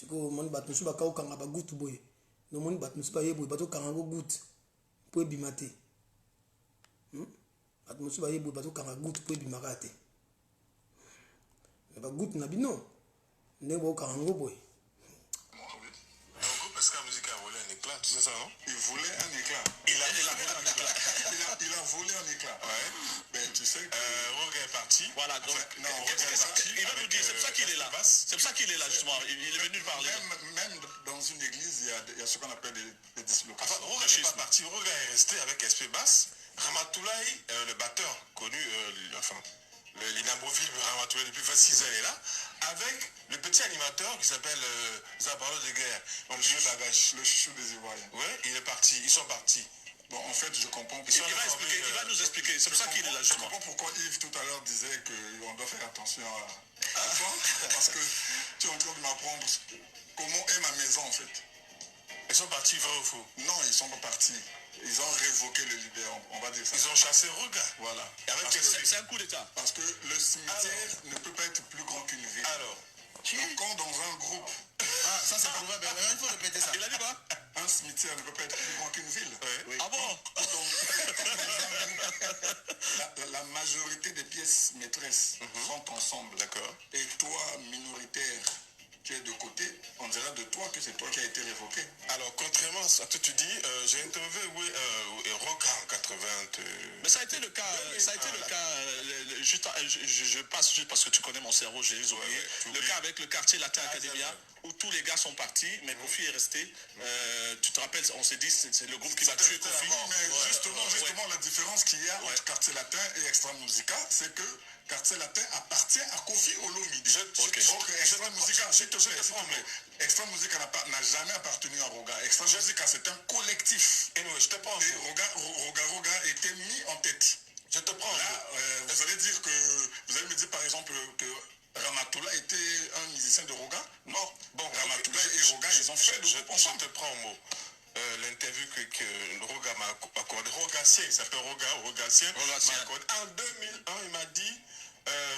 siko moni bato mosusu bakokanga bagutu boye nomoni bato mosusu baye boye bazokanga yango gute mpo ebima te bato mosusu baye boye bazokanga gute mpo ebimaka te me bagutu na bino ndenge bakokanga yango boye. Tu sais ça, non? Il voulait un éclat. Il a volé un éclat. Il a volé un éclat. Ouais. Ben, tu sais que... Roga est parti. Voilà, donc... Non, Roga est parti. Il va nous dire, c'est pour ça qu'il est là. C'est pour ça qu'il est là, justement. Il est venu parler. Même dans une église, il y a ce qu'on appelle des dislocations. Enfin, Roga n'est pas parti. Roga est resté avec SP Bass. Ramatoulaye, le batteur connu, l'inamovible Ramatoulaye depuis 26 ans, est là, avec le petit animateur qui s'appelle Zabalo de Guerre, Le chouchou des Ivoiriens. Oui, il est parti, ils sont partis. Bon, en fait, je comprends. Il va nous expliquer, c'est pour ça qu'il est là, Je justement. comprends pourquoi Yves tout à l'heure disait qu'on doit faire attention à toi, parce que tu es en train de m'apprendre comment est ma maison, en fait. Ils sont partis, vrai ou faux? Non, ils sont pas partis. Ils ont révoqué le libéral, on va dire ça. Ils ont chassé Roga. Voilà. C'est un coup d'état. Parce que le cimetière ne peut pas être plus grand qu'une ville. Alors, donc, quand dans un groupe... Ah, ça c'est proverbe, il faut répéter ça. Il a dit quoi? Un cimetière ne peut pas être plus grand qu'une ville. oui. Ah bon? La majorité des pièces maîtresses sont ensemble. D'accord. Et toi, minoritaire, tu es de côté, on dira de toi que c'est toi qui as été révoqué. Alors, contrairement à ce que tu dis, j'ai interviewé Roga en 80. Mais ça a été le cas, je passe juste parce que tu connais mon cerveau, j'ai oublié. Le cas avec le quartier Latin Academia, où tous les gars sont partis, mais Kofi est resté. Tu te rappelles, on s'est dit, c'est le groupe qui va tuer Kofi. Mais justement, la différence qu'il y a entre Quartier Latin et Extra Musica, c'est que Quartier Latin appartient à Kofi Olomide. Donc, Extra Musica, Extra Musica n'a jamais appartenu à Roga. Extra Musica, c'est un collectif. Et je te prends. Et Roga était mis en tête. Je te prends. Là, vous allez me dire par exemple que Ramatoulaye était un musicien de Roga? Non. Bon, Ramatoulaye et Roga, ils ont fait le groupe ensemble. Je te prends au mot. L'interview que Roga m'a accordé, Rogatien, il s'appelle Rogatien, en 2001, il m'a dit,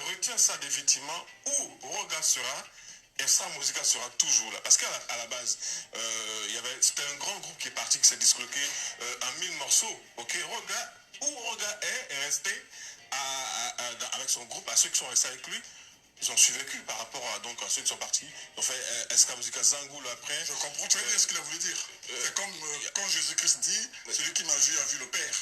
retiens ça définitivement, où Roga sera, et Extra Musica sera toujours là. Parce qu'à la base, c'était un grand groupe qui est parti, qui s'est disloqué en 1000 morceaux. Ok, où Roga est resté avec son groupe, à ceux qui sont restés avec lui. Ils ont survécu par rapport à ceux qui sont partis. Ils ont fait Extra Musica Zangoul après. Je comprends très bien ce qu'il a voulu dire. C'est comme quand Jésus-Christ dit, celui qui m'a vu a vu le Père.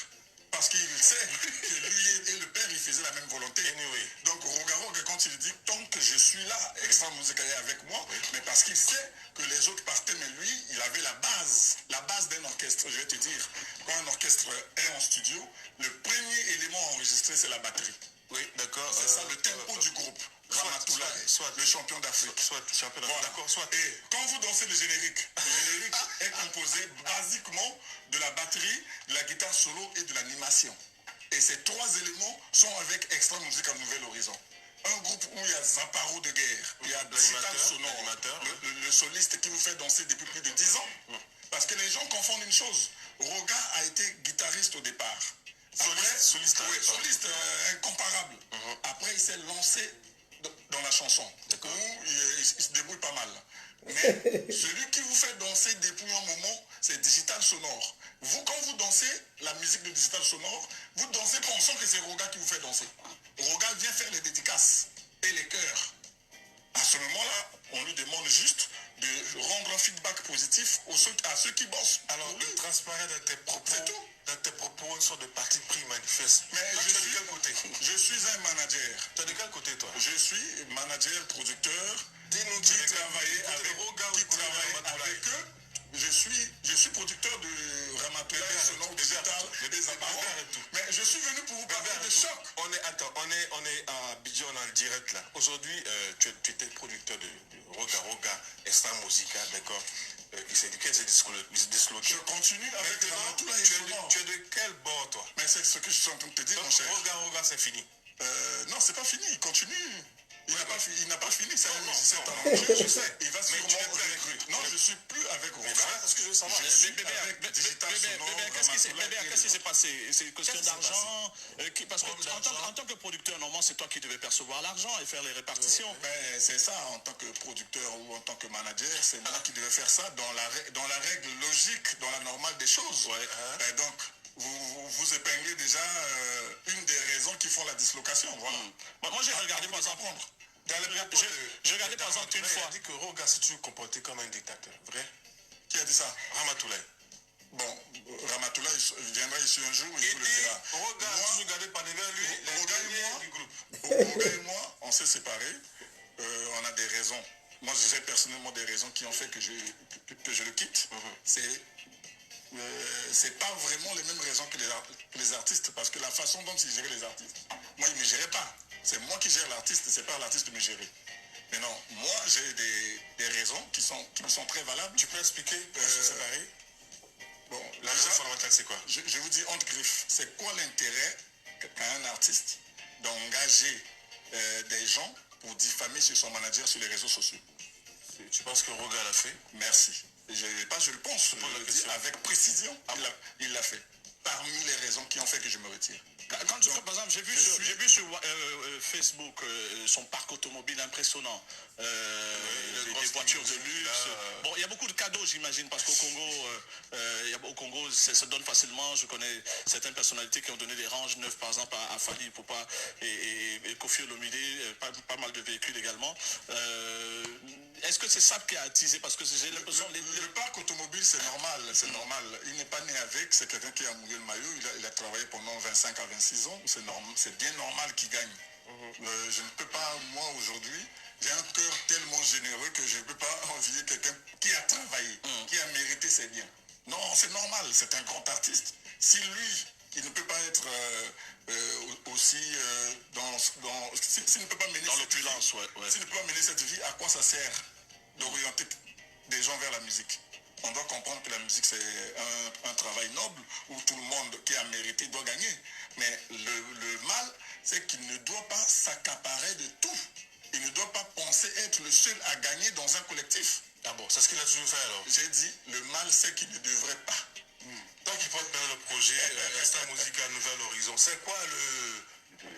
Parce qu'il sait que lui et le Père, ils faisaient la même volonté. Anyway. Donc Roga, quand il dit, tant que je suis là, Extra Musica est avec moi, mais parce qu'il sait que les autres partaient, mais lui, il avait la base d'un orchestre. Je vais te dire, quand un orchestre est en studio, le premier élément enregistré, c'est la batterie. Oui, d'accord. C'est ça le tempo du groupe. Ramatoulaye, soit le champion d'Afrique. Soit champion d'Afrique. D'accord, soit. Et quand vous dansez le générique est composé basiquement de la batterie, de la guitare solo et de l'animation. Et ces trois éléments sont avec Extra Musica Nouvel Horizon. Un groupe où il y a Zaparo de Guerre, il y a Digital Sonore, le soliste qui vous fait danser depuis plus de 10 ans. Parce que les gens confondent une chose. Roga a été guitariste au départ. Soliste incomparable. Après, il s'est lancé dans la chanson, où il se débrouille pas mal. Mais celui qui vous fait danser depuis un moment, c'est Digital Sonore. Vous, quand vous dansez la musique de Digital Sonore, vous dansez pensant que c'est Roga qui vous fait danser. Roga vient faire les dédicaces et les chœurs. À ce moment-là, on lui demande juste de rendre un feedback positif à ceux qui bossent. Alors, de transparent dans tes propos, c'est tout. Dans tes propos, une sorte de parti pris manifeste. Mais tu es de quel côté? Je suis un manager. Tu es de quel côté, toi? Je suis manager, producteur, dis-nous qui travaille avec eux. Je suis producteur de Ramatoulaye, selon Digital, des appareils. Mais je suis venu pour vous parler de choc. On est à Abidjan en direct là. Aujourd'hui, tu étais producteur de Roga, Extra Musica, d'accord. Quel s'est disloqué. Je continue avec Ramatoulaye. Tu es de quel bord, toi? Mais c'est ce que je suis en train de te dire, mon cher. Roga, c'est fini. Non, c'est pas fini, il continue. Il n'a pas fini, c'est un musicien talentueux, je sais. Il va sûrement recruter. Non, je ne suis plus avec Roga. Est-ce que je veux savoir? Qu'est-ce qui s'est passé? C'est une question d'argent? Parce qu'en tant que producteur, normalement, c'est toi qui devais percevoir l'argent et faire les répartitions. C'est ça, en tant que producteur ou en tant que manager, c'est moi qui devais faire ça dans la règle logique, dans la normale des choses. Donc, vous épinglez déjà une des raisons qui font la dislocation. Voilà. Moi, j'ai regardé, par exemple, j'ai regardé, par exemple, une fois. Il a dit que Roga s'est toujours comporté comme un dictateur. Vrai? Qui a dit ça? Ramatoulaye. Bon, Ramatoulaye viendra ici un jour et il vous le dira. Roga a toujours gardé par devant lui Roga et moi, on s'est séparés. On a des raisons. Moi, j'ai personnellement des raisons qui ont fait que je le quitte. C'est pas vraiment les mêmes raisons que les artistes, parce que la façon dont ils géraient les artistes, moi ils ne me géraient pas. C'est moi qui gère l'artiste, c'est pas l'artiste de me gérer. Mais non, moi j'ai des raisons qui me sont très valables. Tu peux expliquer pourquoi se séparer? Bon, la raison fondamentale c'est quoi? Je vous dis entre griffes, c'est quoi l'intérêt qu'a un artiste d'engager des gens pour diffamer sur son manager sur les réseaux sociaux? Tu penses que Roga l'a fait? Merci. Je le pense, je le dis avec précision, il l'a fait. Parmi les raisons qui ont fait que je me retire. Par exemple, j'ai vu sur Facebook son parc automobile impressionnant, des voitures de luxe. Bon, il y a beaucoup de cadeaux, j'imagine, parce qu'au Congo, ça se donne facilement. Je connais certaines personnalités qui ont donné des ranges neuves, par exemple, à Fali Poupa et Kofi Olomide, pas mal de véhicules également. Est-ce que c'est ça qui a attisé? Parce que j'ai l'impression... Le parc automobile, c'est normal, Il n'est pas né avec, c'est quelqu'un qui a mouillé le maillot. Il a travaillé pendant 25 à 26 ans. C'est bien normal qu'il gagne. Je ne peux pas, moi, aujourd'hui, j'ai un cœur tellement généreux que je ne peux pas envier quelqu'un qui a travaillé, qui a mérité ses biens. Non, c'est normal, c'est un grand artiste. Si lui, il ne peut pas être aussi s'il ne peut pas mener dans l'opulence, s'il ne peut pas mener cette vie, à quoi ça sert d'orienter des gens vers la musique? On doit comprendre que la musique c'est un travail noble où tout le monde qui a mérité doit gagner. Mais le mal, c'est qu'il ne doit pas s'accaparer de tout. Il ne doit pas penser être le seul à gagner dans un collectif. Ah bon, c'est ce qu'il a toujours fait alors? J'ai dit, le mal, c'est qu'il ne devrait pas. Tant qu'il porte bien le projet Instant Musica Nouvel Horizon, c'est quoi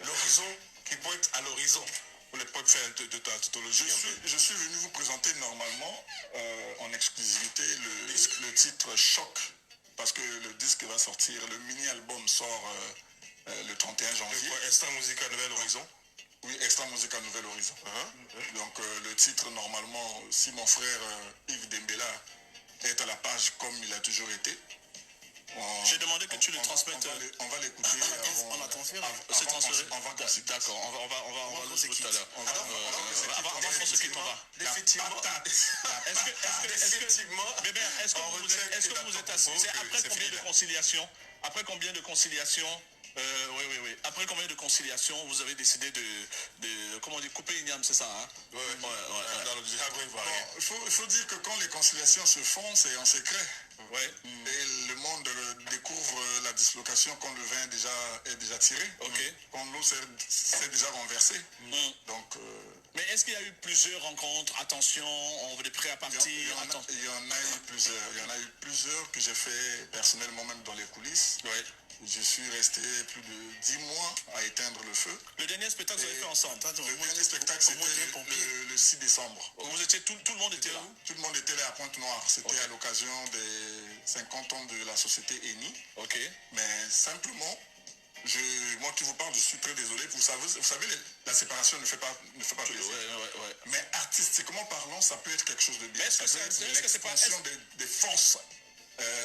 l'horizon qui pointe à l'horizon? Pour les potes faire de ta tautologie. Je suis venu vous présenter normalement en exclusivité le titre Choc, parce que le disque va sortir, le mini-album sort le 31 janvier. Instant Musica Nouvel Horizon? Oui, Extra Musica Nouvel Horizon. Donc le titre, normalement, si mon frère Yves Dembela est à la page comme il a toujours été, j'ai demandé que tu le transmettes. On va l'écouter. On a transféré. C'est transféré. D'accord, on va le tout à l'heure. Avant qu'on se quitte, on va. Effectivement. Est-ce que vous êtes assis? Après combien de conciliations? Après combien de conciliations? Oui. Après combien de conciliations vous avez décidé de comment on dit, couper Ignam, c'est ça, hein? Oui. Dans le Diago ivoirien. Il faut dire que quand les conciliations se font, c'est en secret. Et le monde découvre la dislocation quand le vin est déjà tiré. Quand l'eau s'est déjà renversée. Donc, mais est-ce qu'il y a eu plusieurs rencontres? Attention, on est prêt à partir. Il y en a eu plusieurs. Il y en a eu plusieurs que j'ai fait personnellement, même dans les coulisses. Je suis resté plus de 10 mois à éteindre le feu. Le dernier spectacle, vous avez fait ensemble? Le dernier spectacle, c'était le 6 décembre. Vous étiez, tout le monde était là? Tout le monde était là à Pointe-Noire. C'était à l'occasion des 50 ans de la société ENI. Mais simplement, moi qui vous parle, je suis très désolé. Vous savez, la séparation ne fait pas plaisir. Mais artistiquement parlant, ça peut être quelque chose de bien. Ça peut être l'expansion des forces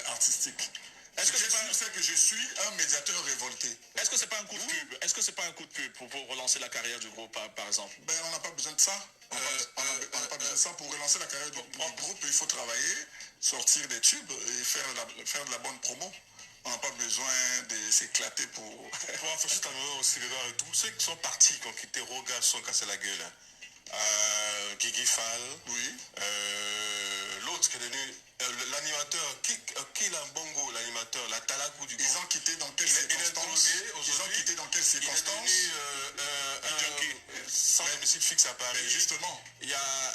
artistiques. Est-ce que c'est que je suis un médiateur révolté? Est-ce que c'est pas un coup de pub? Est-ce que c'est pas un coup de pub pour relancer la carrière du groupe, par exemple? On n'a pas besoin de ça. On n'a pas besoin de ça. Pour relancer la carrière du groupe, il faut travailler, sortir des tubes et faire de la bonne promo. On n'a pas besoin de s'éclater pour... Pour afficher ta main au Célédor et tout, ceux qui sont partis, qui ont quitté Roga, se sont cassés la gueule. Guigui Fall. Oui. L'autre qui est devenu l'animateur, Kila Bongo, l'animateur, la Talakou du groupe. Ils ont quitté dans quelles circonstances? Il est devenu sans domicile fixe à Paris. Mais justement. Il y a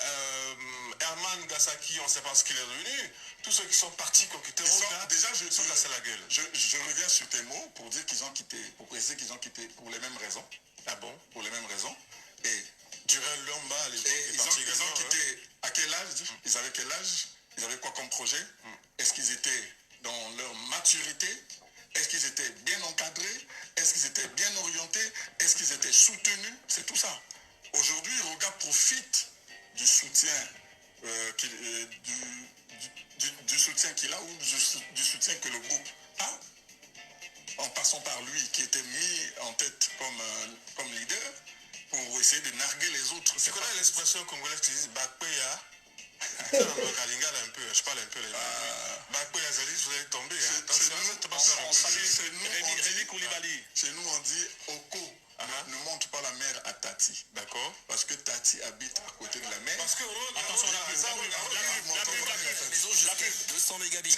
Herman Gassaki, on ne sait pas ce qu'il est revenu. Tous ceux qui sont partis, qui ont quitté Roga, déjà, je sont cassés la gueule. Je reviens sur tes mots pour dire qu'ils ont quitté, pour préciser qu'ils ont quitté pour les mêmes raisons. Ah bon? Pour les mêmes raisons. Et Durel Lomba, ils ont quitté à quel âge? Ils avaient quel âge? Ils avaient quoi comme projet? Est-ce qu'ils étaient dans leur maturité? Est-ce qu'ils étaient bien encadrés? Est-ce qu'ils étaient bien orientés? Est-ce qu'ils étaient soutenus? C'est tout ça. Aujourd'hui, Roga profite du soutien du soutien qu'il a ou du soutien que le groupe a, en passant par lui qui était mis en tête comme leader pour essayer de narguer les autres. Tu connais l'expression congolaise qui dit Bakpeya? Un peu, je parle un peu les Bakpeya, ça dit vous allez tomber. Chez nous, on dit Oko ne montre pas la mer à Tati. D'accord. Parce que Tati habite à côté de la mer. Parce que attention, la pub, 200 mégabits.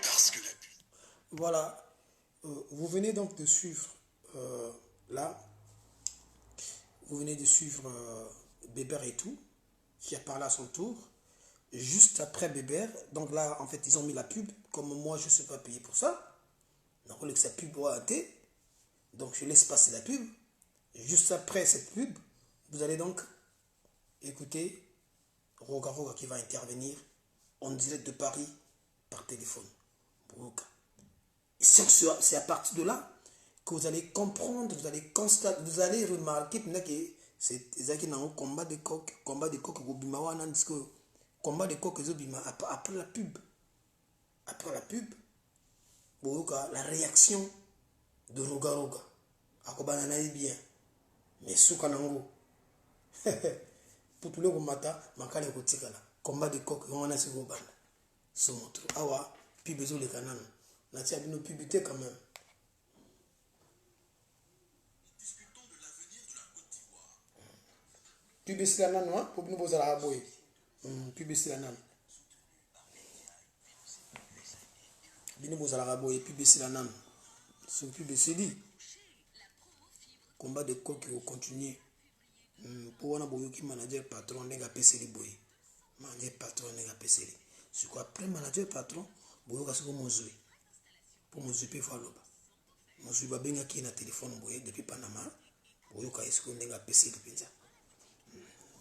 Parce que la pub. Voilà. Vous venez donc de suivre là. Vous venez de suivre Bébert et tout, qui a parlé à son tour. Juste après Bébert, donc là, en fait, ils ont mis la pub. Comme moi, je ne suis pas payé pour ça. Donc, sa pub doit arrêter. Donc, je laisse passer la pub. Juste après cette pub, vous allez donc écouter Roga Roga qui va intervenir en direct de Paris par téléphone. C'est à partir de là que vous allez comprendre, vous allez constater, vous allez remarquer que c'est un combat de coq, combat de coq, combat de coq après la pub. Après la pub, la réaction de Roga Roga. Akobana est bien. Mais Soukanango. Pour tous les combattants, Makale Kotikala. Combat de coq, on a ce gros ban. Somoto. Awa, puis besoin de canan. Natia a une publicité quand même. Discutons de l'avenir de la Côte d'Ivoire. Publicité la nan, pour nous poser la boye. Publicité la nan. Bino bozala boye publicité la nan. C'est une publicité. Combat de coq qui va continuer. Pour on a besoin qui manager patron n'est pas PC boy. Manager patron n'est pas PC. C'est quoi après manager patron, boyo kasi ko mozui. Pour mozui pe fa loba. Mozui ba benga ki na téléphone boye depuis Panama. Boyo ka est-ce qu'on n'est pas PC pinza.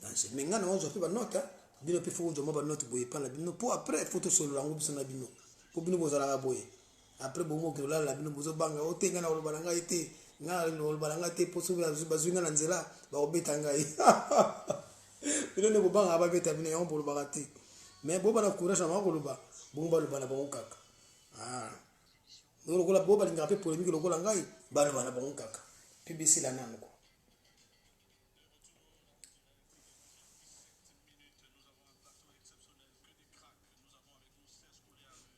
Dans ce menga na ozo pe ba note, bino pe fo ba note boye pa na bino pour après photo solo rango biso na bino. Pour bino bozala boye. Après bomo ke la bino bozo banga o tenga na loba nga ite. Nga lo balanga te poso bazwinga na nzela ba obeta ngai bino ne bobanga ba beta bino yon bolo bagati mais boba na courage ma ko loba bomba loba na bango kaka no ko la boba linga pe polémique lokola ngai ba loba na bango kaka publicité la nan ko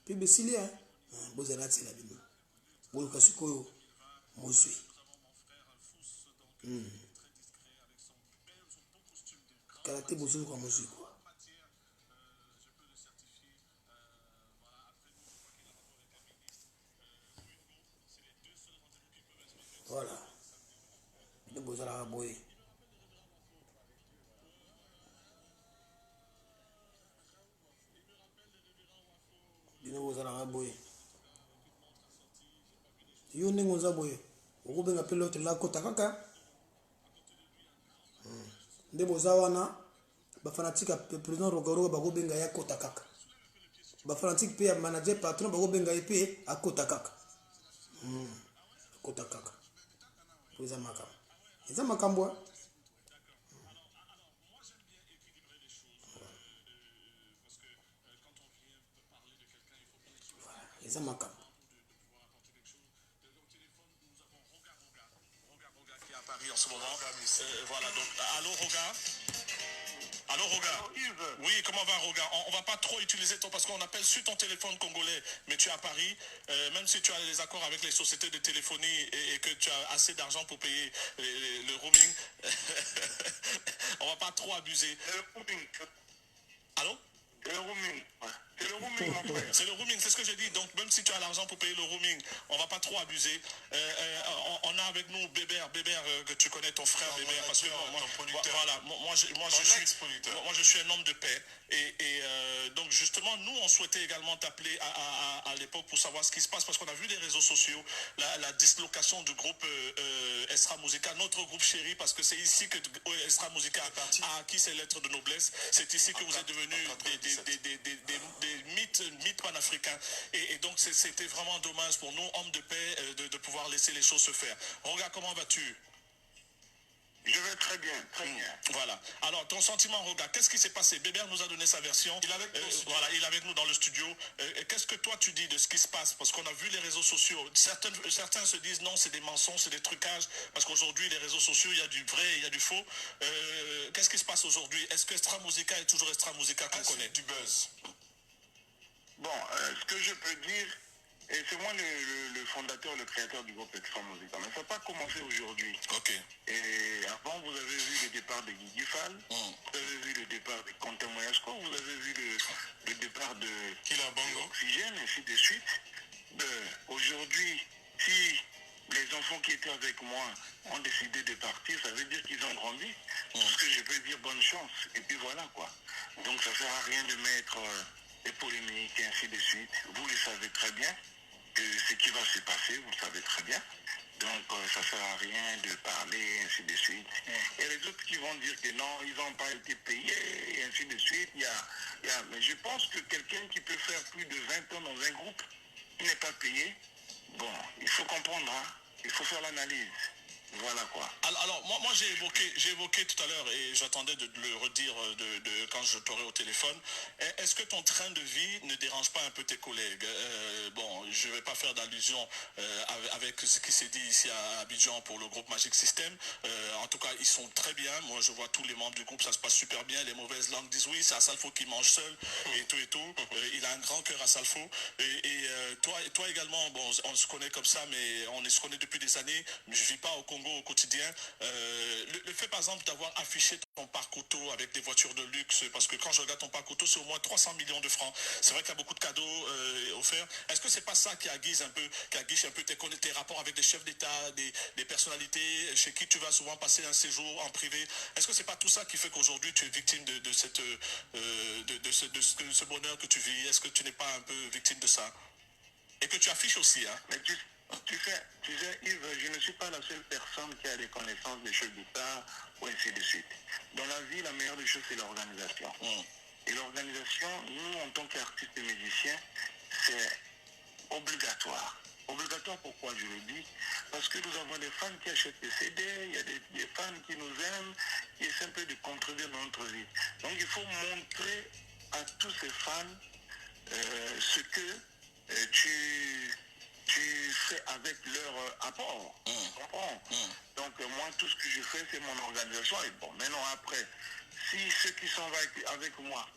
publicité bozala tsela bino bolo kasiko mozui. Caractère besoin comme musique. Voilà. Il est besoin à boyer. Il est besoin à boyer. Il est besoin à boyer. Vous pouvez appeler l'autre là kota kaka. Nde bozawana ba fanatique président Roga Roga ba benga ya kota kaka. Ba fanatique pe manager patron ba benga pe a kota kaka. Kota kaka. Poza makam. Eza makambo. Eza makam. En ce moment. Voilà, donc, allô Roga. Allô Roga. Oui, comment va Roga? On va pas trop utiliser ton, parce qu'on appelle sur ton téléphone congolais, mais tu es à Paris, même si tu as des accords avec les sociétés de téléphonie et que tu as assez d'argent pour payer le roaming, on va pas trop abuser. Allô? C'est le roaming, mon frère. C'est le roaming, c'est ce que j'ai dit. Donc, même si tu as l'argent pour payer le roaming, on va pas trop abuser. On a avec nous Bébert, que tu connais ton frère Bébert, parce que voilà, moi je suis un homme de paix. Donc, justement, nous, on souhaitait également t'appeler à l'époque pour savoir ce qui se passe, parce qu'on a vu les réseaux sociaux, la dislocation du groupe Estra Musica, notre groupe chéri, parce que c'est ici que Estra Musica a acquis ses lettres de noblesse. C'est ici que vous êtes devenus des mythes panafricains. Et donc, c'était vraiment dommage pour nous, hommes de paix, de pouvoir laisser les choses se faire. Regarde, comment vas-tu? Je vais très bien, très bien. Voilà. Alors, ton sentiment, regarde, qu'est-ce qui s'est passé? Bébert nous a donné sa version. Il est avec nous, voilà, il est avec nous dans le studio. Qu'est-ce que toi, tu dis de ce qui se passe? Parce qu'on a vu les réseaux sociaux. Certains se disent non, c'est des mensonges, c'est des trucages. Parce qu'aujourd'hui, les réseaux sociaux, il y a du vrai, il y a du faux. Qu'est-ce qui se passe aujourd'hui? Est-ce que Estra Musica est toujours Estra Musica qu'on connaît? Du buzz. Bon, ce que je peux dire, et c'est moi le fondateur, le créateur du groupe Estra Musica, mais ça n'a pas commencé aujourd'hui. Ok. Et avant, vous avez vu le départ de Guigui Fall, vous avez vu le départ de Quentin Moyasco, vous avez vu le départ de Oxygène, ainsi de suite. Aujourd'hui, si les enfants qui étaient avec moi ont décidé de partir, ça veut dire qu'ils ont grandi. Tout ce que je peux dire, bonne chance. Et puis voilà, quoi. Donc ça ne sert à rien de mettre des polémiques et ainsi de suite. Vous le savez très bien, que ce qui va se passer, vous le savez très bien. Donc ça ne sert à rien de parler, ainsi de suite. Et les autres qui vont dire que non, ils n'ont pas été payés, et ainsi de suite. Mais je pense que quelqu'un qui peut faire plus de 20 ans dans un groupe, qui n'est pas payé, bon, il faut comprendre, hein. Il faut faire l'analyse. Voilà quoi. Alors moi j'ai évoqué tout à l'heure, et j'attendais de le redire quand je t'aurai au téléphone. Est-ce que ton train de vie ne dérange pas un peu tes collègues? Bon, je ne vais pas faire d'allusion avec ce qui s'est dit ici à Abidjan pour le groupe Magic System. En tout cas, ils sont très bien. Moi, je vois tous les membres du groupe, ça se passe super bien. Les mauvaises langues disent oui, c'est Assalfo qui mange seul et tout et tout. Il a un grand cœur, Assalfo. Toi également, bon, on se connaît comme ça, mais on se connaît depuis des années. Je ne vis pas au Congo au quotidien. Le fait par exemple d'avoir affiché ton parc auto avec des voitures de luxe, parce que quand je regarde ton parc auto, c'est au moins 300 millions de francs. C'est vrai qu'il y a beaucoup de cadeaux offerts. Est-ce que c'est pas ça qui aiguise un peu, tes rapports avec des chefs d'État, des personnalités chez qui tu vas souvent passer un séjour en privé? Est-ce que c'est pas tout ça qui fait qu'aujourd'hui tu es victime de ce bonheur que tu vis? Est-ce que tu n'es pas un peu victime de ça? Et que tu affiches aussi, hein? Mais tu sais, Yves, je ne suis pas la seule personne qui a des connaissances des chefs d'État ou ainsi de suite. Dans la vie, la meilleure des choses, c'est l'organisation. Et l'organisation, nous, en tant qu'artistes et musiciens, c'est obligatoire. Obligatoire, pourquoi je le dis? Parce que nous avons des fans qui achètent des CD, il y a des fans qui nous aiment, qui essaient un peu de contribuer dans notre vie. Donc il faut montrer à tous ces fans ce que tu fais avec leur apport. Tu comprends? Donc moi, tout ce que je fais, c'est mon organisation. Et bon, maintenant après, si ceux qui sont avec moi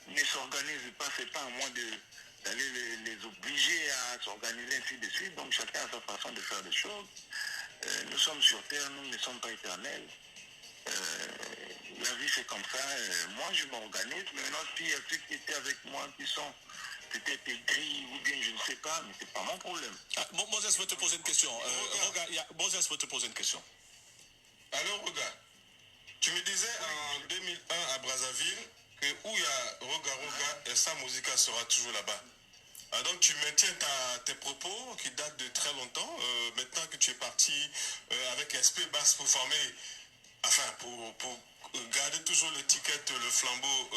ne s'organisent pas, c'est pas à moi d'aller les obliger à s'organiser ainsi de suite. Donc chacun a sa façon de faire les choses. Nous sommes sur terre, nous ne sommes pas éternels. La vie c'est comme ça. Moi je m'organise. Maintenant, s'il y a ceux qui étaient avec moi qui sont peut-être aigris ou bien je ne sais pas, mais c'est pas mon problème. Moses veut te poser une question. Moses veut te poser une question. Alors regarde, tu me disais en 2001 à Brazzaville que où il y a Roga Roga, Estra Musica sera toujours là-bas. Donc tu maintiens tes propos qui datent de très longtemps, maintenant que tu es parti avec SP Bass pour former, enfin pour garder toujours l'étiquette, le flambeau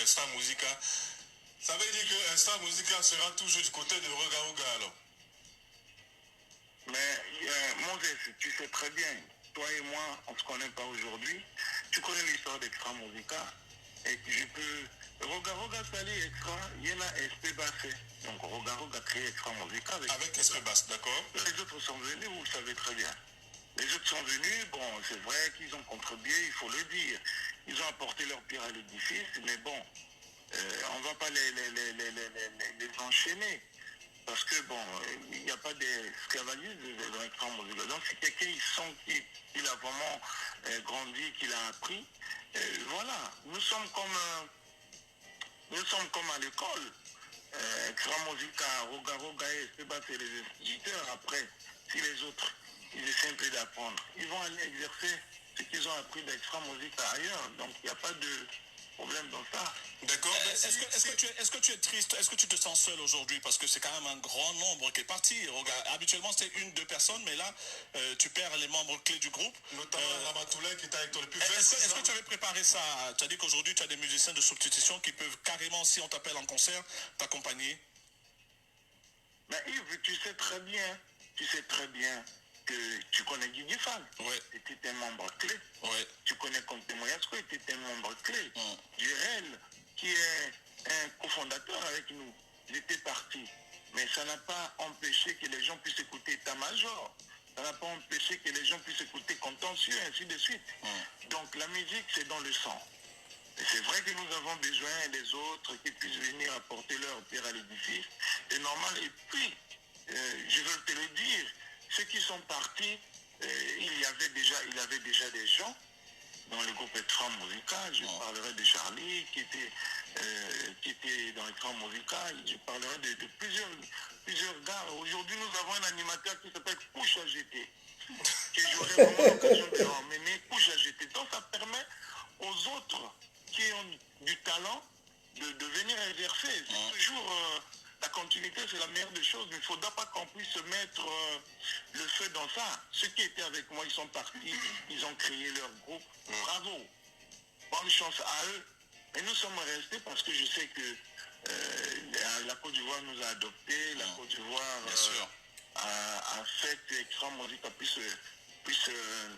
Estra Musica. Ça veut dire que Estra Musica sera toujours du côté de Roga Roga alors? Mais Moses, tu sais très bien, toi et moi, on ne se connaît pas aujourd'hui. Tu connais l'histoire d'Extra Musica. Et je peux... Roga Roga Sali Extra, il y en a SP Bassé. Donc Roga Roga créé Extra Musica avec SP Bass, d'accord. Les autres sont venus, vous le savez très bien. Les autres sont venus, bon, c'est vrai qu'ils ont contribué, il faut le dire. Ils ont apporté leur pierre à l'édifice, mais bon, on ne va pas les enchaîner. Parce que bon, il n'y a pas d'esclavagisme dans Extra Musica. Donc si quelqu'un il sent qu'il a vraiment grandi, qu'il a appris, voilà, nous sommes comme à l'école. Extra Musica, Roga, c'est les instituteurs. Après, si les autres, ils essaient un peu d'apprendre, ils vont aller exercer ce qu'ils ont appris d'Extra Musica ailleurs. Donc, il n'y a pas de problème dans ça. D'accord. Est-ce que tu es triste? Est-ce que tu te sens seul aujourd'hui? Parce que c'est quand même un grand nombre qui est parti. Regarde, habituellement, c'était une, deux personnes, mais là, tu perds les membres clés du groupe. Notamment Ramatoulaye qui était avec toi depuis Est-ce que tu avais préparé ça? Tu as dit qu'aujourd'hui, tu as des musiciens de substitution qui peuvent carrément, si on t'appelle en concert, t'accompagner. Mais Yves, tu sais très bien que tu connais Guigui Fall. Ouais. C'était un membre clé. Ouais. Tu connais Comte Moyasco, était un membre clé. Jurel, qui est un cofondateur avec nous, il était parti. Mais ça n'a pas empêché que les gens puissent écouter État-Major. Ça n'a pas empêché que les gens puissent écouter Contentieux, ainsi de suite. Donc la musique, c'est dans le sang. Et c'est vrai que nous avons besoin des autres qui puissent venir apporter leur pierre à l'édifice. C'est normal. Et puis, je veux te le dire, ceux qui sont partis, il y avait déjà des gens dans le groupe Extra Musica. Je parlerai de Charlie qui était dans Extra Musica. Je parlerai de plusieurs gars. Aujourd'hui, nous avons un animateur qui s'appelle Couche à jeter. Que j'aurai vraiment l'occasion de l'emmener Couche à jeter. Donc ça permet aux autres qui ont du talent de venir exercer. C'est toujours la continuité, c'est la meilleure des choses. Mais il ne faudra pas qu'on puisse mettre le feu dans ça. Ceux qui étaient avec moi, ils sont partis, ils ont créé leur groupe. Bravo. Bonne chance à eux. Et nous sommes restés parce que je sais que la Côte d'Ivoire nous a adoptés. La Côte d'Ivoire a fait que Extra Musica puisse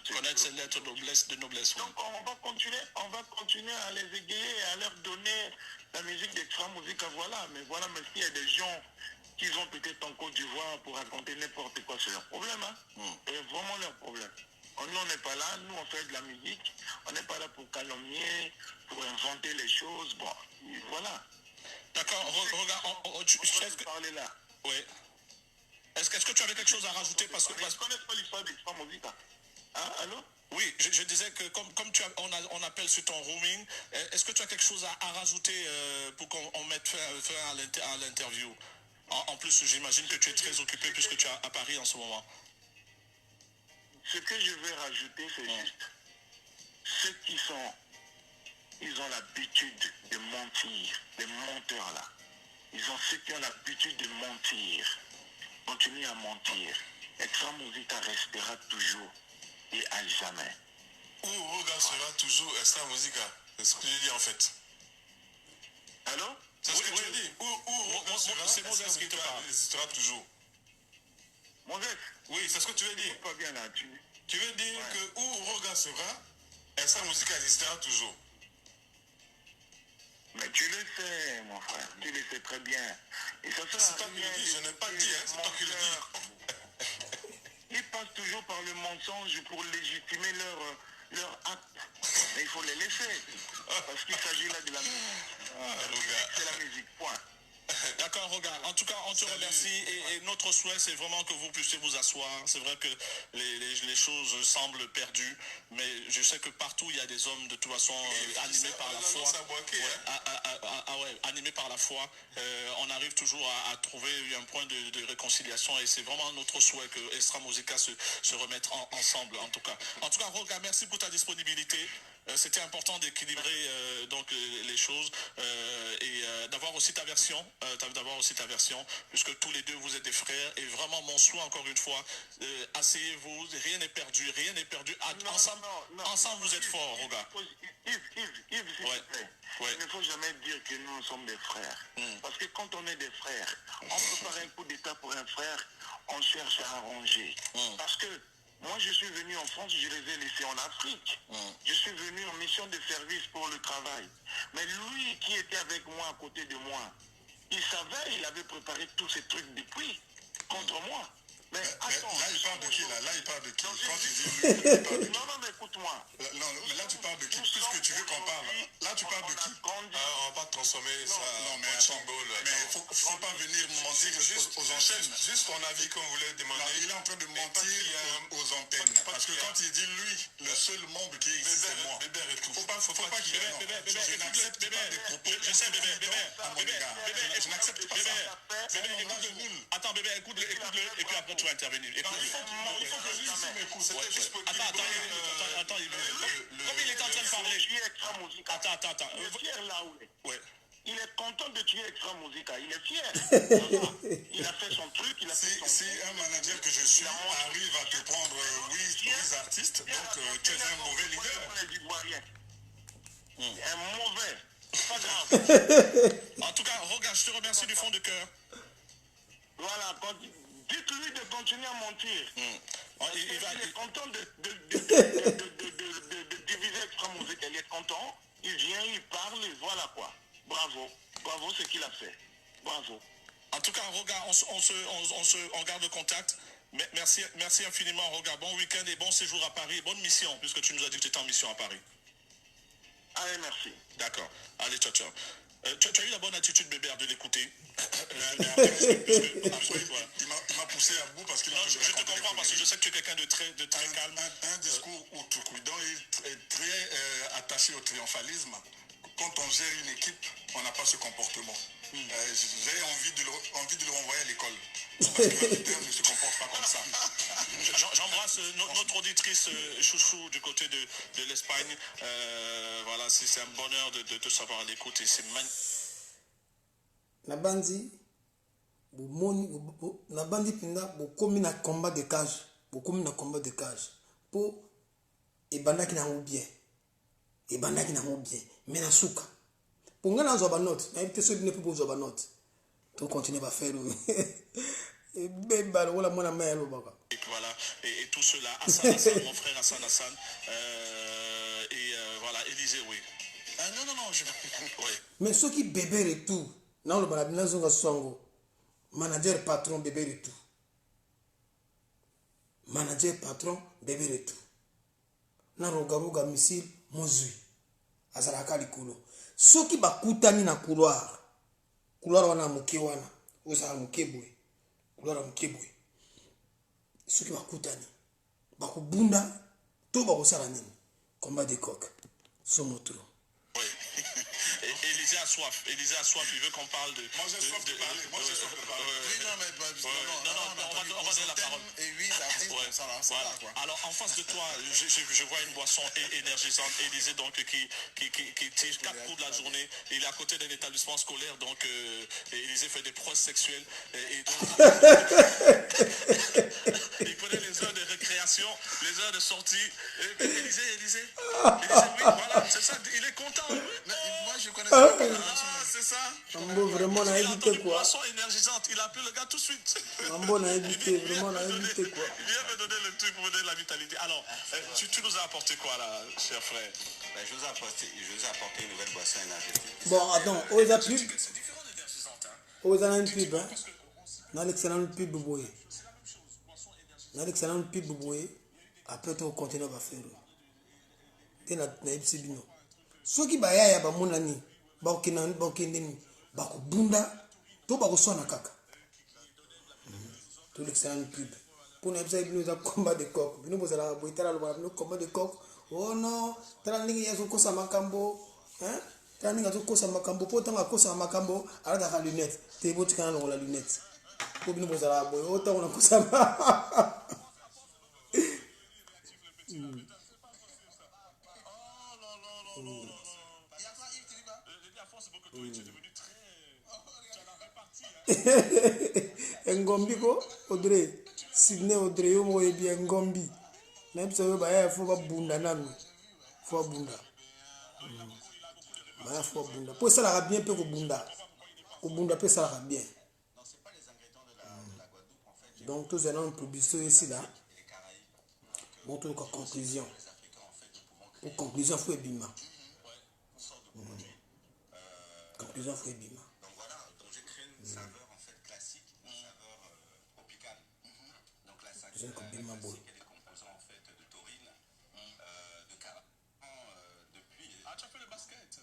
connaître ces lettres de noblesse. Donc on va continuer à les égayer et à leur donner la musique d'Extra Musica, voilà. Mais voilà, mais s'il y a des gens qui vont peut-être en Côte d'Ivoire pour raconter n'importe quoi, c'est leur problème, hein. C'est vraiment leur problème. Nous, on n'est pas là, nous on fait de la musique, on n'est pas là pour calomnier, pour inventer les choses, bon, voilà. D'accord, regarde, est-ce que parler là? Oui. Est-ce que tu avais quelque chose à rajouter parce que... Je ne connais pas l'histoire d'Extra Musica. Hein, allô? Oui, je disais que comme on appelle sur ton roaming, est-ce que tu as quelque chose à rajouter pour qu'on mette fin à l'interview? En plus, j'imagine que tu es très occupé puisque tu es à Paris en ce moment. Ce que je vais rajouter, c'est juste ceux ils ont l'habitude de mentir, les menteurs là. Ils ont ceux qui ont l'habitude de mentir. Continuez à mentir. Extra Musica restera toujours et à jamais. Où Roga sera toujours Extra Musica. C'est ce que je dis en fait. Allô? C'est ce que tu dis. Où Roga sera, c'est Moses qui te parle. Existera toujours. Moses? Oui, c'est ce que tu veux dire. Pas bien là, tu veux dire que où Roga sera, Extra Musica existera toujours. Mais tu le sais, mon frère, tu le sais très bien. Et ça c'est toi qui le dis, je n'ai pas dit, c'est toi qui le dis. Ils passent toujours par le mensonge pour légitimer leur acte. Mais il faut les laisser. Parce qu'il s'agit là de la musique. C'est la musique, point. D'accord, regarde. En tout cas, on te remercie et notre souhait, c'est vraiment que vous puissiez vous asseoir. C'est vrai que les choses semblent perdues, mais je sais que partout, il y a des hommes de toute façon animés par la foi. Animés par la foi. On arrive toujours à trouver un point de réconciliation et c'est vraiment notre souhait que Extra Musica se remette ensemble, en tout cas. En tout cas, Roga, merci pour ta disponibilité. C'était important d'équilibrer les choses et d'avoir aussi ta version, puisque tous les deux vous êtes des frères et vraiment mon souhait encore une fois, asseyez-vous, rien n'est perdu. Ensemble vous êtes forts, Roga. Yves, s'il te plaît. Il ne faut jamais dire que nous sommes des frères. Parce que quand on est des frères, on prépare un coup d'état pour un frère, on cherche à arranger. Parce que moi, je suis venu en France, je les ai laissés en Afrique. Je suis venu en mission de service pour le travail. Mais lui qui était avec moi, à côté de moi, il savait, il avait préparé tous ces trucs depuis contre moi. Mais attends, là, il parle de qui là? Là, il parle de qui? Quand tu dis lui, il parle de qui? Non, mais écoute-moi. Non, mais là, tu parles de qui? Puisque tu veux qu'on parle. Là, tu parles de qui? On va pas transformer ça en symbole. Mais il ne faut pas venir mentir juste aux antennes. Juste ton avis qu'on voulait demander. Il est en train de mentir aux antennes. Parce que quand il dit lui, le seul membre qui est ici, c'est moi. Bébert et tout. Faut pas qu'il y ait un nom. Je n'accepte pas des propos. Je sais, bébé, à mon égard. Je n'accepte pas ça. bébé, écoute-le. Attends, bébé, écoute-le, et puis après tu vas intervenir. Il faut que lui aussi m'écoute. C'était juste pour Attends, comme il est en train de parler. Attends. Il est fier là où il est. Ouais. Il est content de tuer Extra Musica. Il est fier. Il a fait son truc. Il a fait son Si un manager que je suis arrive à te prendre 8 artistes, donc tu es un mauvais leader. Un mauvais. Pas grave. En tout cas, regarde, je te remercie du fond de cœur. Voilà. Dites-lui de continuer à mentir. Il est content de diviser Extra Musica. Il est content. Il vient, il parle, et voilà quoi. Bravo ce qu'il a fait. Bravo. En tout cas, regarde, on garde le contact. Merci infiniment, Roga. Bon week-end et bon séjour à Paris. Bonne mission, puisque tu nous as dit que tu étais en mission à Paris. Allez, merci. D'accord. Allez, ciao. Tu as eu la bonne attitude, Bébert, de l'écouter. Il m'a poussé à bout parce qu'il je te comprends, parce que je sais que tu es quelqu'un de très calme. Un discours outrecuidant et très attaché au triomphalisme. Quand on gère une équipe, on n'a pas ce comportement. J'ai envie de le renvoyer à l'école. Parce que le leader ne se comporte pas comme ça. J'embrasse notre auditrice chouchou du côté de l'Espagne. Voilà, c'est un bonheur de te savoir à l'écoute et c'est magnifique. Nabandi pinda bokomi na combat de cage. Po ebandaki na bien. Mais na suka. Pour nga na zo ba note, na éviter ceux qui ne peuvent pas zo ba note. To continuer à faire et beba wala mona maelo baka. Voilà, et tout cela, Hassan, mon frère Hassan. Et voilà, Élysée, oui. Non, je oui. Mais ceux qui bébé et tout, na le bala bina zonga songo. Manager patron bébé et tout. Na rogaruga missile mozui. Azalaka likolo. Soki bakutani na couloir wana muke wana oza muke boy couloir muke boy soki bakutani bakubunda to bakosala nini combat de coq somotro. Oui. Élysée a soif, il veut qu'on parle de... Moi j'ai soif de parler, Oui, non, mais on va donner la parole. Et 8 artistes, voilà. Alors, en face de toi, je vois une boisson énergisante, Élysée, donc, qui tire 4 coups de la journée. Il est à côté d'un établissement scolaire, donc, Élysée fait des prouesses sexuelles. Et donc, il prenait les heures de récréation, les heures de sortie. Élysée, oui, voilà, c'est ça, il est content. Moi, je connais pas. C'est ça. Mambo vraiment na évité quoi. Boisson énergisante, il a appelé le gars tout de suite. Mambo na évité, vraiment na évité quoi. Il vient me donner le truc pour me donner la vitalité. Alors, tu nous as apporté quoi là, cher frère? Je vous ai apporté une nouvelle boisson énergétique. Bon, attends, aux appui. C'est différent d'énergisante, hein. Aux an pub, hein. Dans l'excellent pub boy. Dans l'excellent pub boy. Après tu continues à faire. T'es na ibsibino. Soki bayaya ba monani. Bakendeni bakubunda to bakoswana kaka tout l'excellent pub pour na ebisa bino za combat de coq bino bozala boitala loba bino combat de coq oh non tala ndingi yazo kosa makambo hein tala ndingi yazo kosa makambo po tanga kosa makambo ala da lunette te boti kana la lunette ko bino bozala boy o tanga kosa Ngombi ko Audrey Sydney Audrey yo mo ebi ngombi na bisa yo ba ya fo ba bunda nanu fo bunda ba ya fo bunda po ça la bien pe ko bunda pe ça la bien donc tous les noms publicité ici là bon tout en conclusion pour conclusion faut ebima conclusion faut ebima. Donc voilà, donc j'ai créé une saveur en fait classique, une saveur tropicale. Donc la saveur classique, elle est composée en fait de taurine, de carapan, de pluie. Ah, tu as fait le basket.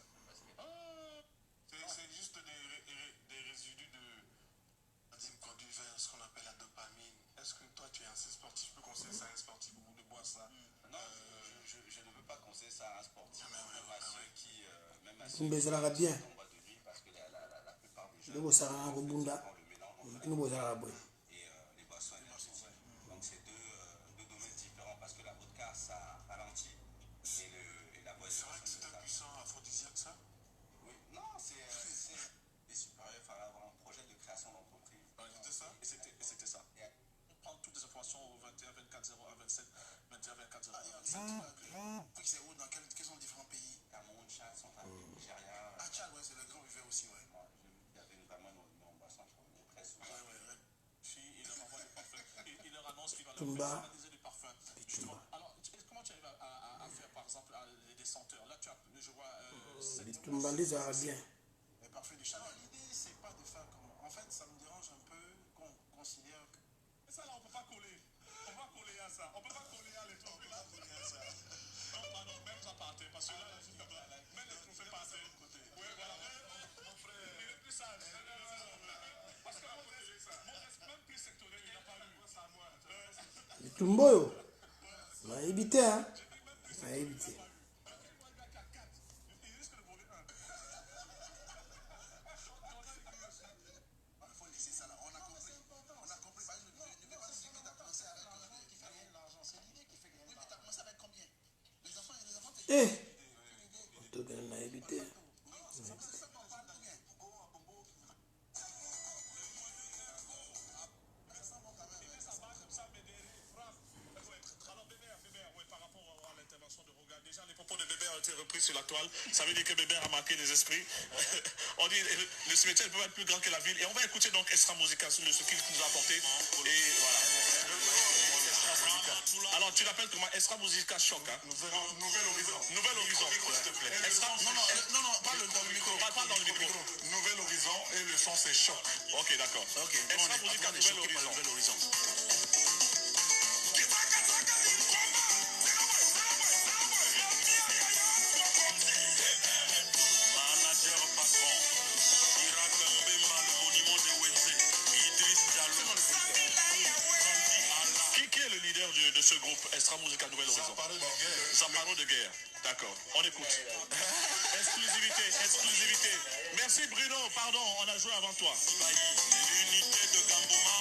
C'est juste des résidus de ce qu'on appelle la dopamine. Est-ce que toi tu es assez sportif? Je peux conseiller ça à un sportif au bout de boire ça? proposer ça à un sportif, même à ceux qui, même à ceux Tumbe ezalaka bien. qui tombent de nuit, parce que la plupart des Nde jeunes bosala na kobunda font le mélange kini bozalaka boye. et les boissons énergétiques. Donc c'est deux domaines différents parce que la vodka ça ralentit et la boisson. C'est vrai que c'est un puissant aphrodisiaque ça. Oui, non, c'est les supérieurs, il fallait avoir un projet de création d'entreprise. C'était ça. Et c'était ça. On prend toutes les informations au 21 24 01 27 21 24 01 27. C'est où, dans quels sont les différents pays? Cameroun, Tchad, Centrafrique, Nigeria. Ah, Tchad, ouais, c'est le grand rivière aussi, ouais. Il y avait notamment nos ambassades, je crois, très souvent. Il leur envoie des parfums. Il leur annonce qu'il va leur Tumba. personnaliser du parfum. Justement. Alors, comment tu arrives à faire, par exemple, des senteurs? Là, tu as, je vois, Bitumba nde ezalaka bien. Les parfums du Chanel. L'idée, c'est pas de faire comme. En fait, ça me dérange un peu qu'on considère que. Et ça, là, on peut pas coller. On va coller à ça. On peut pas coller à les trophées. Là, coller à ça. Non, pardon, même ça partait. Parce que là, même les trophées partaient. Oui, voilà. Mon frère. Il est plus sage. Parce que même plus sectoriel, il n'a pas lu. Bitumba oyo nayebi te, nayebi te. Il faut laisser ça là. On a compris. On a compris. Ne vais pas dire que tu as commencé avec qui fait gagner de l'argent. C'est l'idée qui fait gagner de l'argent. Oui, mais tu as commencé avec combien? Les enfants, Tokende nayebi te. Déjà, les propos de Bébert ont été repris sur la toile. Ça veut dire que Bébert a marqué des esprits. On dit le cimetière peut être plus grand que la ville. Et on va écouter donc Extra Musica sur ce qu'il nous a apporté. Et voilà. Alors, tu l'appelles comment? Extra Musica Choc. Hein? Nouvel Horizon. Nouvel Horizon. S'il te plaît. Non, parle dans le micro. Parle dans le micro. Nouvel Horizon et le son c'est Choc. Ok, d'accord. Extra Musica Nouvel Horizon. Qui est le leader de ce groupe Extra Musica Nouvel Horizon? Zamparo de Guerre. D'accord, on écoute. Exclusivité. Merci Bruno, pardon, on a joué avant toi. L'unité de Gambouma,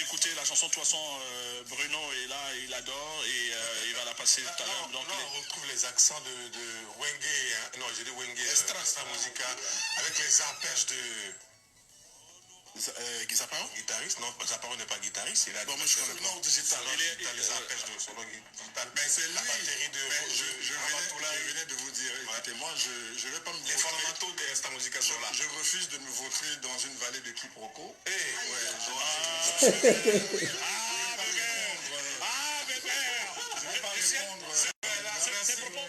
Écoutez la chanson de toute façon, Bruno est là, il adore et il va la passer tout à l'heure. Donc là, on retrouve les accents de Wenge, hein? Non, j'ai dit Wenge, Extra Musica, avec les arpèges de Zaparo, guitariste. Non, Zaparo n'est pas guitariste, il a des les arpèges de solo guitare. Mais c'est la batterie de. Je venais de vous dire, écoutez-moi, je ne vais pas me les fondamentaux de Extra Musica sont là. Je refuse de me vautrer dans une vallée de quiproquos.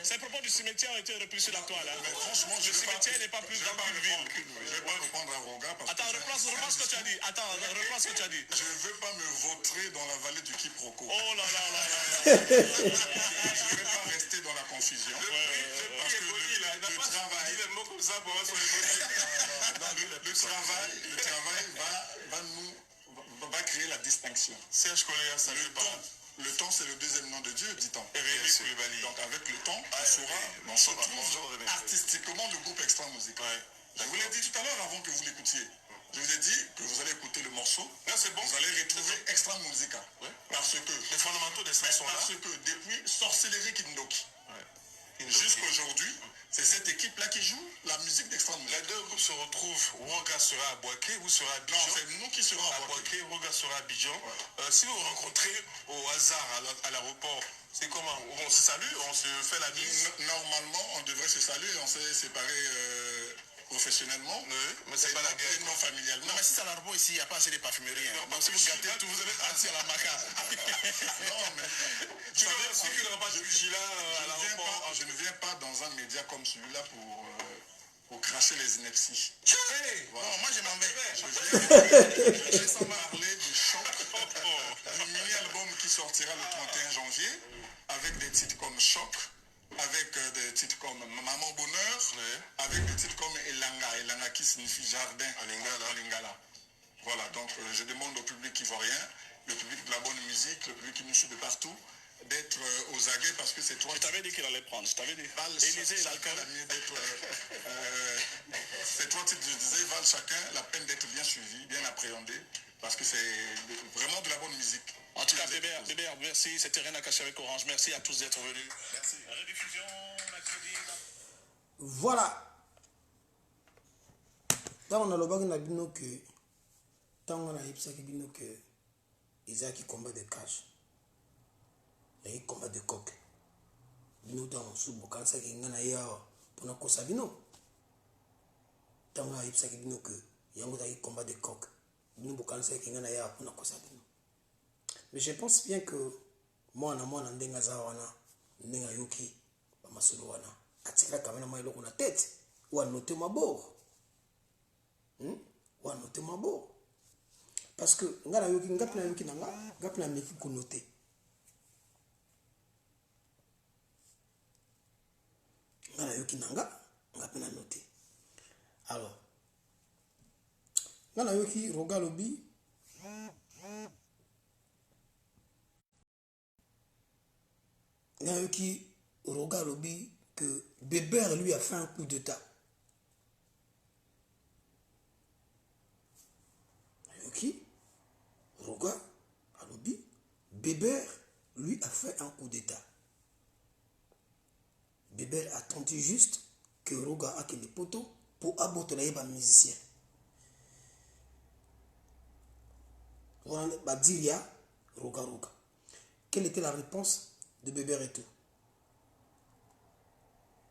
Ces propos du cimetière ont été repris sur la toile. Hein. Mais franchement, le cimetière n'est pas plus dans une ville. Je vais pas répondre à Roga parce Attends, reprends ce que tu as dit. Reprends ce que tu as dit. je ne veux pas me vautrer dans la vallée du quiproquo. Oh là là là là. Je ne vais pas rester dans la confusion. Parce que le travail, le travail va créer la distinction. Serge Koléa, ça veut pas. Le temps, c'est le deuxième nom de Dieu, dit-on. Donc avec le temps, on saura artistiquement le groupe Extra Musique. Je vous l'ai dit tout à l'heure avant que vous l'écoutiez. Je vous ai dit que vous allez écouter le morceau. Là, c'est bon. Vous allez retrouver Extra Musica. Parce que les fondamentaux des sons sont là. Parce que depuis Sorcellerie Kindoki jusqu'à aujourd'hui, c'est cette équipe-là qui joue la musique d'Extra Musica. Les deux groupes se retrouvent. Roga sera à Boaké, vous serez à Abidjan. Non, c'est nous qui serons à Boaké. Roga sera à Abidjan. Si vous rencontrez au hasard à l'aéroport, c'est comment? On se salue, on se fait la mise. Normalement, on devrait se saluer, on s'est séparés professionnellement. Oui, mais c'est pas la guerre. Non, familialement. Non, mais si c'est à l'aéroport ici, il n'y a pas assez de parfumerie. Hein. Donc si vous gâtez tout, vous allez partir à la maca. Non, mais tu veux aussi qu'il n'y aura pas de vigilant à l'aéroport. Je ne viens pas dans un média comme celui-là pour cracher les inepties. Voilà. Bon, moi je m'en vais. Je vais sans parler du choc du mini-album qui sortira le 31 janvier avec des titres comme Choc, avec des titres comme Maman Bonheur, avec des titres comme Elanga qui signifie jardin en lingala. Voilà, donc je demande au public ivoirien, le public de la bonne musique, le public qui nous suit de partout, d'être aux aguets parce que c'est toi. Je t'avais dit qu'il allait prendre, je t'avais dit. Élysée et l'alcool. C'est toi, tu disais, Val, chacun, la peine d'être bien suivi, bien appréhendé, parce que c'est vraiment de la bonne musique. En tout cas, Bébert, merci. C'était Rien à cacher avec Orange. Merci à tous d'être venus. Merci. Rediffusion mercredi. Voilà. Tant on a le bac na bino que tant on a ipsa qui bino que Isaac combat de cash. Et combat de coq. Bino dans sous bokansa qui ngana ya pona kosa bino. Tant on a ipsa qui bino que yango ta combat de coq. Bino bokansa qui ngana ya pona kosa bino. Mais je pense bien que moi ndenga za wana ndenga yoki ba masolo wana atikala kamena mai loko na tête ou anoter mabord. Ou anoter mabord. Parce que ngana yoki ngapina yoki nanga ngapina meki ko noter. Ngana yoki nanga ngapina noter. Alors ngana yoki roga lobi qui regarde lobby que Bébert lui a fait un coup d'état. Qui regarde à lobby, Bébert lui a fait un coup d'état. Bébert a attendu juste que Roga a les poteaux pour aborder les musiciens. On va dire Roga. Quelle était la réponse de Bébert et tout?